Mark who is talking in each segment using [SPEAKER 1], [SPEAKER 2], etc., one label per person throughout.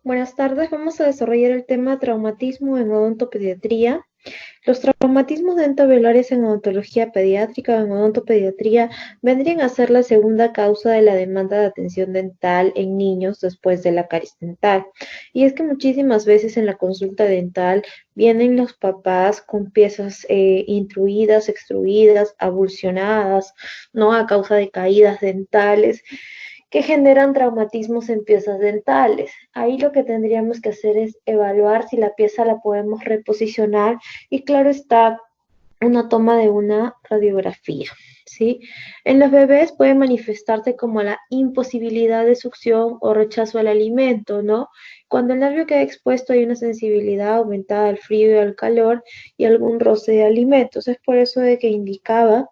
[SPEAKER 1] Buenas tardes, vamos a desarrollar el tema traumatismo en odontopediatría. Los traumatismos dentoveolares en odontología pediátrica o en odontopediatría vendrían a ser la segunda causa de la demanda de atención dental en niños después de la caries dental. Y es que muchísimas veces en la consulta dental vienen los papás con piezas intruidas, extruidas, avulsionadas, ¿no? A causa de caídas dentales que generan traumatismos en piezas dentales. Ahí lo que tendríamos que hacer es evaluar si la pieza la podemos reposicionar y claro está una toma de una radiografía. ¿Sí? En los bebés puede manifestarse como la imposibilidad de succión o rechazo al alimento, ¿no? Cuando el nervio queda expuesto hay una sensibilidad aumentada al frío y al calor y algún roce de alimentos. Es por eso de que indicaba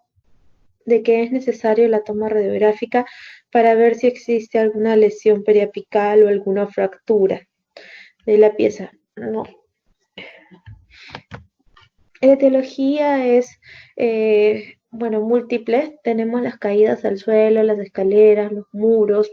[SPEAKER 1] de que es necesario la toma radiográfica para ver si existe alguna lesión periapical o alguna fractura de la pieza. No. La etiología es, bueno, múltiple. Tenemos las caídas al suelo, las escaleras, los muros,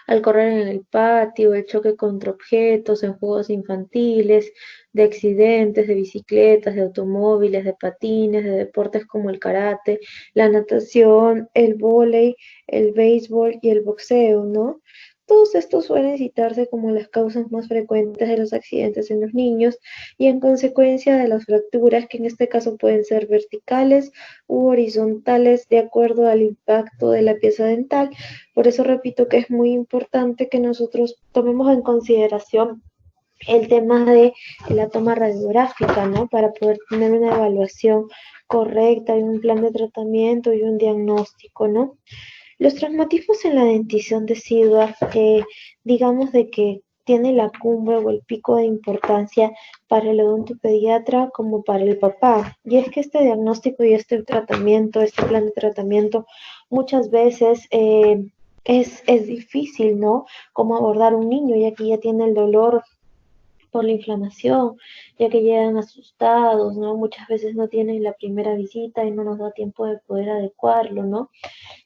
[SPEAKER 1] al correr en el patio, el choque contra objetos, en juegos infantiles, de accidentes, de bicicletas, de automóviles, de patines, de deportes como el karate, la natación, el vóley, el béisbol y el boxeo, ¿no? Todos estos suelen citarse como las causas más frecuentes de los accidentes en los niños y en consecuencia de las fracturas que en este caso pueden ser verticales u horizontales de acuerdo al impacto de la pieza dental. Por eso repito que es muy importante que nosotros tomemos en consideración el tema de la toma radiográfica, ¿no? Para poder tener una evaluación correcta y un plan de tratamiento y un diagnóstico, ¿no? Los traumatismos en la dentición decidua, digamos de que tiene la cumbre o el pico de importancia para el odontopediatra como para el papá. Y es que este diagnóstico y este tratamiento, este plan de tratamiento, muchas veces es difícil, ¿no? Cómo abordar un niño, ya que ya tiene el dolor por la inflamación, ya que llegan asustados, ¿no? Muchas veces no tienen la primera visita y no nos da tiempo de poder adecuarlo, ¿no?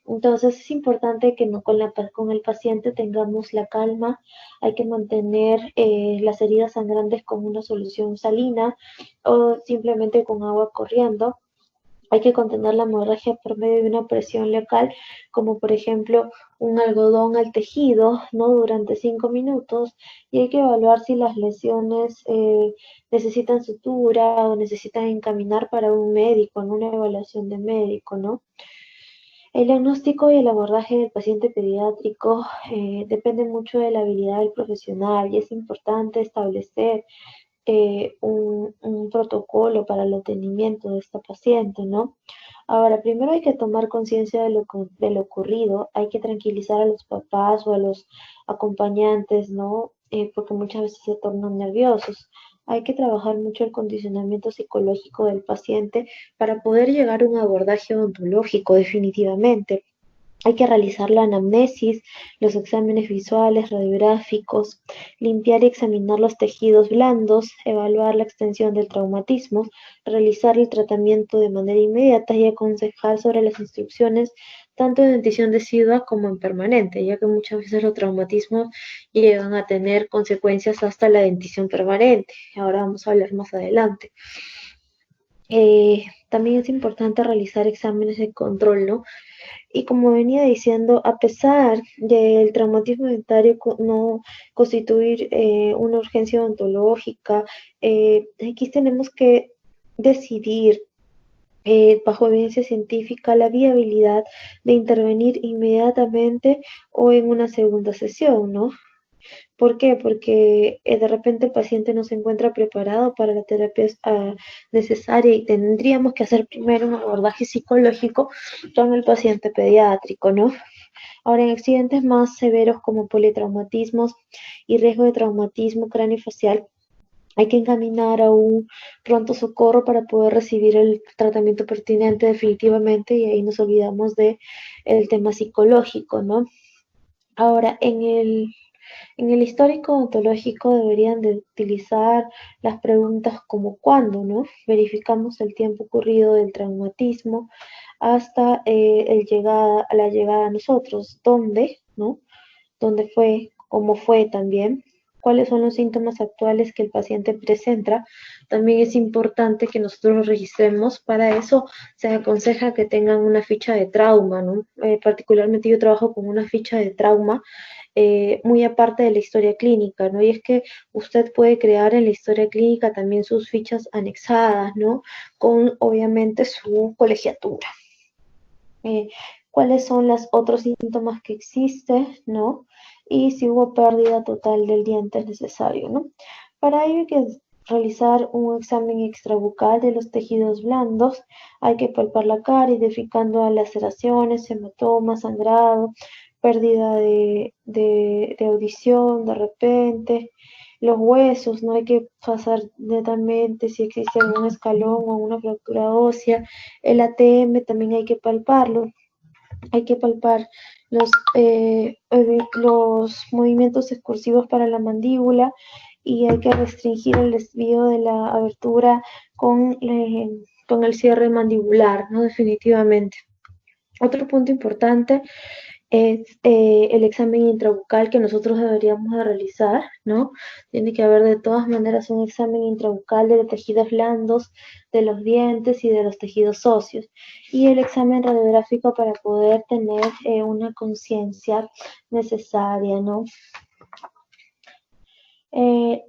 [SPEAKER 1] Entonces es importante que no con el paciente tengamos la calma, hay que mantener las heridas sangrantes con una solución salina o simplemente con agua corriendo. Hay que contener la hemorragia por medio de una presión local, como por ejemplo un algodón al tejido, ¿no? Durante 5 minutos, y hay que evaluar si las lesiones necesitan sutura o necesitan encaminar para un médico, en una evaluación de médico, ¿no? El diagnóstico y el abordaje del paciente pediátrico depende mucho de la habilidad del profesional y es importante establecer un protocolo para el atendimiento de esta paciente, ¿no? Ahora, primero hay que tomar conciencia de lo ocurrido, hay que tranquilizar a los papás o a los acompañantes, ¿no? Porque muchas veces se tornan nerviosos. Hay que trabajar mucho el condicionamiento psicológico del paciente para poder llegar a un abordaje odontológico definitivamente. Hay que realizar la anamnesis, los exámenes visuales, radiográficos, limpiar y examinar los tejidos blandos, evaluar la extensión del traumatismo, realizar el tratamiento de manera inmediata y aconsejar sobre las instrucciones tanto en dentición decidua como en permanente, ya que muchas veces los traumatismos llegan a tener consecuencias hasta la dentición permanente. Ahora vamos a hablar más adelante. También es importante realizar exámenes de control, ¿no? Y como venía diciendo, a pesar del traumatismo dentario no constituir una urgencia odontológica, aquí tenemos que decidir bajo evidencia científica la viabilidad de intervenir inmediatamente o en una segunda sesión, ¿no? ¿Por qué? Porque de repente el paciente no se encuentra preparado para la terapia necesaria y tendríamos que hacer primero un abordaje psicológico con el paciente pediátrico, ¿no? Ahora, en accidentes más severos como politraumatismos y riesgo de traumatismo craneofacial, hay que encaminar a un pronto socorro para poder recibir el tratamiento pertinente definitivamente y ahí nos olvidamos de el tema psicológico, ¿no? Ahora, en el histórico ontológico deberían de utilizar las preguntas como cuándo, ¿no? Verificamos el tiempo ocurrido del traumatismo hasta la llegada a nosotros, dónde, ¿no? ¿Dónde fue? ¿Cómo fue también? cuáles son los síntomas actuales que el paciente presenta, también es importante que nosotros los registremos. Para eso se aconseja que tengan una ficha de trauma, ¿no? Particularmente yo trabajo con una ficha de trauma muy aparte de la historia clínica, ¿no? Y es que usted puede crear en la historia clínica también sus fichas anexadas, ¿no? Con obviamente su colegiatura. Eh, ¿Cuáles son los otros síntomas que existen, ¿no? Y si hubo pérdida total del diente es necesario, ¿no? Para ello hay que realizar un examen extrabucal de los tejidos blandos, hay que palpar la cara identificando laceraciones, hematomas, sangrado, pérdida de audición de repente, los huesos, no hay que pasar netamente si existe algún escalón o una fractura ósea, el ATM también hay que palparlo, hay que palpar los movimientos excursivos para la mandíbula y hay que restringir el desvío de la abertura con el cierre mandibular, ¿no? Definitivamente. Otro punto importante es el examen intrabucal que nosotros deberíamos de realizar, ¿no? Tiene que haber de todas maneras un examen intrabucal de los tejidos blandos, de los dientes y de los tejidos óseos. Y el examen radiográfico para poder tener una conciencia necesaria, ¿no? Eh,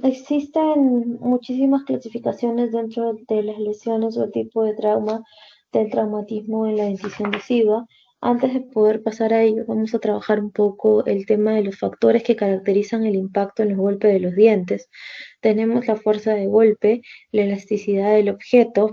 [SPEAKER 1] existen muchísimas clasificaciones dentro de las lesiones o el tipo de trauma del traumatismo en la dentición decidua. Antes de poder pasar a ello, vamos a trabajar un poco el tema de los factores que caracterizan el impacto en los golpes de los dientes. Tenemos la fuerza de golpe, la elasticidad del objeto,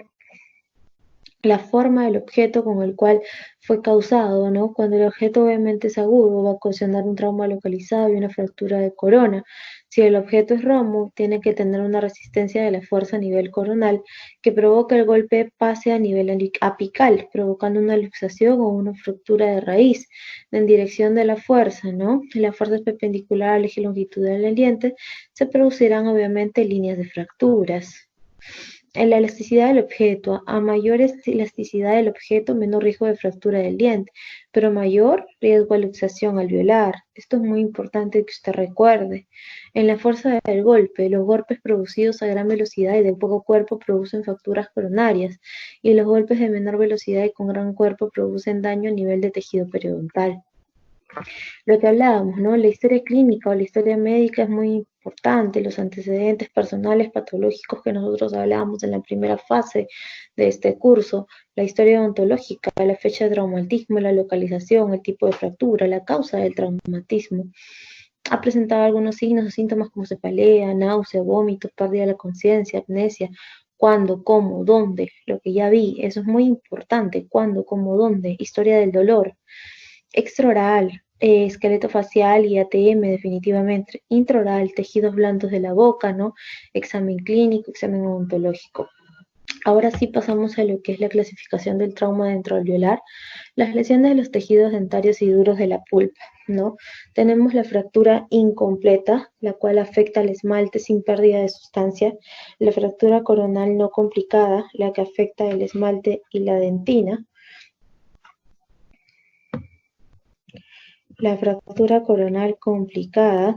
[SPEAKER 1] la forma del objeto con el cual fue causado, ¿no? Cuando el objeto obviamente es agudo, va a ocasionar un trauma localizado y una fractura de corona. Si el objeto es romo, tiene que tener una resistencia de la fuerza a nivel coronal que provoca el golpe pase a nivel apical, provocando una luxación o una fractura de raíz en dirección de la fuerza, ¿no? La fuerza es perpendicular al eje longitudinal del diente, se producirán obviamente líneas de fracturas. En la elasticidad del objeto, a mayor elasticidad del objeto, menor riesgo de fractura del diente, pero mayor riesgo de luxación alveolar. Esto es muy importante que usted recuerde. En la fuerza del golpe, los golpes producidos a gran velocidad y de poco cuerpo producen fracturas coronarias, y los golpes de menor velocidad y con gran cuerpo producen daño a nivel de tejido periodontal. Lo que hablábamos, ¿no? La historia clínica o la historia médica es muy importante, los antecedentes personales patológicos que nosotros hablábamos en la primera fase de este curso, la historia odontológica, la fecha de traumatismo, la localización, el tipo de fractura, la causa del traumatismo. Ha presentado algunos signos o síntomas como cefalea, náusea, vómitos, pérdida de la conciencia, amnesia, cuándo, cómo, dónde, lo que ya vi, eso es muy importante, cuándo, cómo, dónde, historia del dolor, extraoral, esqueleto facial y ATM definitivamente, intraoral, tejidos blandos de la boca, ¿no? Examen clínico, examen odontológico. Ahora sí pasamos a lo que es la clasificación del trauma dentroalveolar, las lesiones de los tejidos dentarios y duros de la pulpa, ¿no? Tenemos la fractura incompleta, la cual afecta al esmalte sin pérdida de sustancia, la fractura coronal no complicada, la que afecta el esmalte y la dentina, la fractura coronal complicada,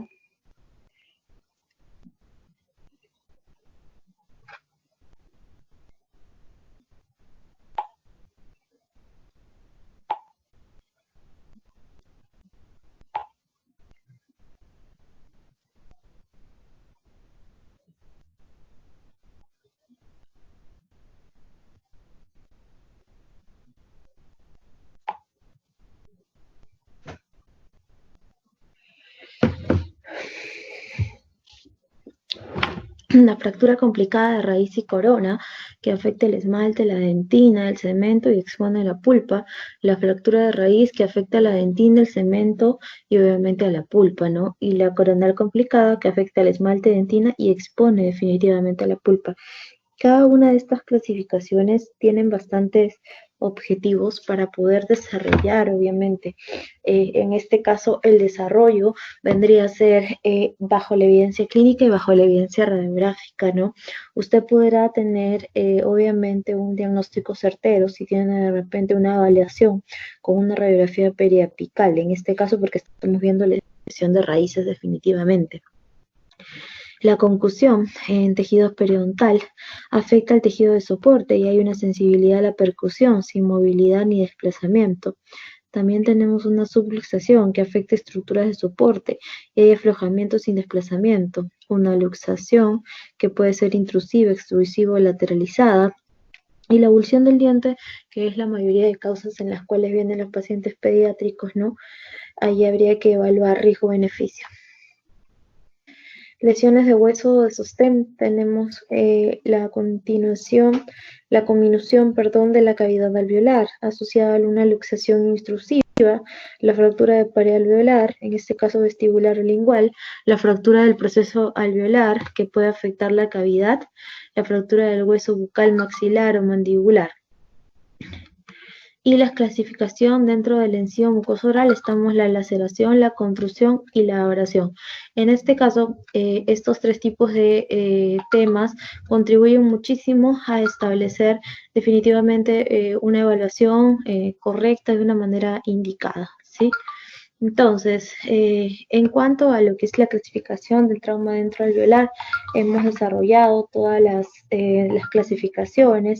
[SPEAKER 1] la fractura complicada de raíz y corona, que afecta el esmalte, la dentina, el cemento y expone la pulpa, la fractura de raíz que afecta la dentina, el cemento y obviamente a la pulpa, ¿no? Y la coronal complicada que afecta al esmalte, dentina y expone definitivamente a la pulpa. Cada una de estas clasificaciones tienen bastantes objetivos para poder desarrollar, obviamente. En este caso, el desarrollo vendría a ser bajo la evidencia clínica y bajo la evidencia radiográfica, ¿no? Usted podrá tener, obviamente, un diagnóstico certero si tiene de repente una evaluación con una radiografía periapical, en este caso porque estamos viendo la lesión de raíces definitivamente. La concusión en tejido periodontal afecta al tejido de soporte y hay una sensibilidad a la percusión sin movilidad ni desplazamiento. También tenemos una subluxación que afecta estructuras de soporte y hay aflojamiento sin desplazamiento. Una luxación que puede ser intrusiva, extrusiva o lateralizada. Y la avulsión del diente, que es la mayoría de causas en las cuales vienen los pacientes pediátricos, ¿no? Ahí habría que evaluar riesgo-beneficio. Lesiones de hueso de sostén, tenemos la conminución, de la cavidad alveolar, asociada a una luxación intrusiva, la fractura de pared alveolar, en este caso vestibular o lingual, la fractura del proceso alveolar, que puede afectar la cavidad, la fractura del hueso bucal maxilar o mandibular. Y la clasificación dentro de la encía mucosa-oral estamos la laceración, la contrusión y la abrasión. En este caso, estos tres tipos de temas contribuyen muchísimo a establecer definitivamente una evaluación correcta de una manera indicada, ¿sí? Entonces, en cuanto a lo que es la clasificación del trauma dentro alveolar, hemos desarrollado todas las clasificaciones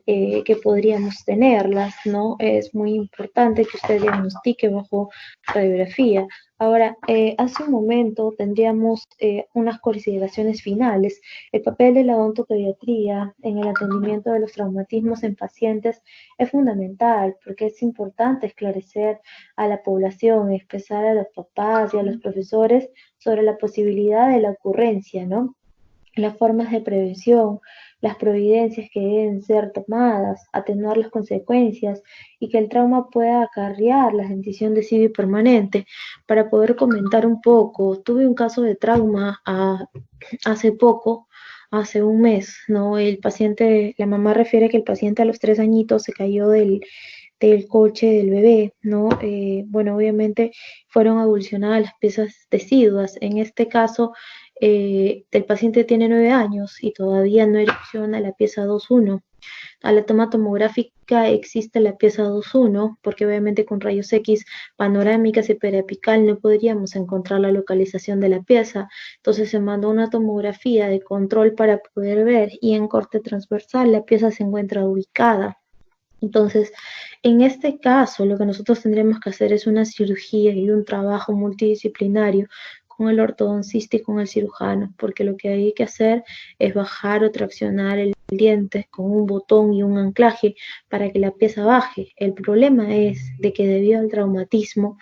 [SPEAKER 1] que podríamos tenerlas, ¿no? Es muy importante que usted diagnostique bajo radiografía. Ahora, hace un momento tendríamos unas consideraciones finales. El papel de la odontopediatría en el atendimiento de los traumatismos en pacientes es fundamental porque es importante esclarecer a la población, expresar a los papás y a los profesores sobre la posibilidad de la ocurrencia, ¿no? Las formas de prevención, las providencias que deben ser tomadas, atenuar las consecuencias y que el trauma pueda acarrear la dentición decisiva y permanente. Para poder comentar un poco, tuve un caso de trauma hace poco, hace un mes, ¿no? El paciente, la mamá refiere que el paciente a los 3 añitos se cayó del coche del bebé, ¿no? Bueno, obviamente fueron avulsionadas las piezas deciduas. En este caso, el paciente tiene 9 años y todavía no erupciona la pieza 2.1. A la toma tomográfica existe la pieza 2.1, porque obviamente con rayos X panorámicas y periapical no podríamos encontrar la localización de la pieza. Entonces se mandó una tomografía de control para poder ver y en corte transversal la pieza se encuentra ubicada. Entonces, en este caso, lo que nosotros tendríamos que hacer es una cirugía y un trabajo multidisciplinario con el ortodoncista y con el cirujano, porque lo que hay que hacer es bajar o traccionar el diente con un botón y un anclaje para que la pieza baje. El problema es de que debido al traumatismo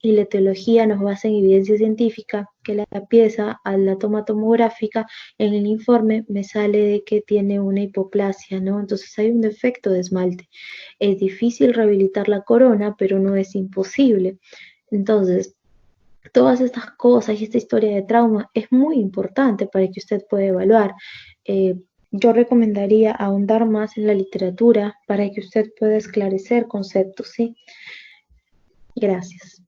[SPEAKER 1] y la etiología nos basa en evidencia científica que la pieza a la toma tomográfica en el informe me sale de que tiene una hipoplasia, ¿no? Entonces hay un defecto de esmalte. Es difícil rehabilitar la corona, pero no es imposible. Entonces, todas estas cosas y esta historia de trauma es muy importante para que usted pueda evaluar. Yo recomendaría ahondar más en la literatura para que usted pueda esclarecer conceptos, ¿sí? Gracias.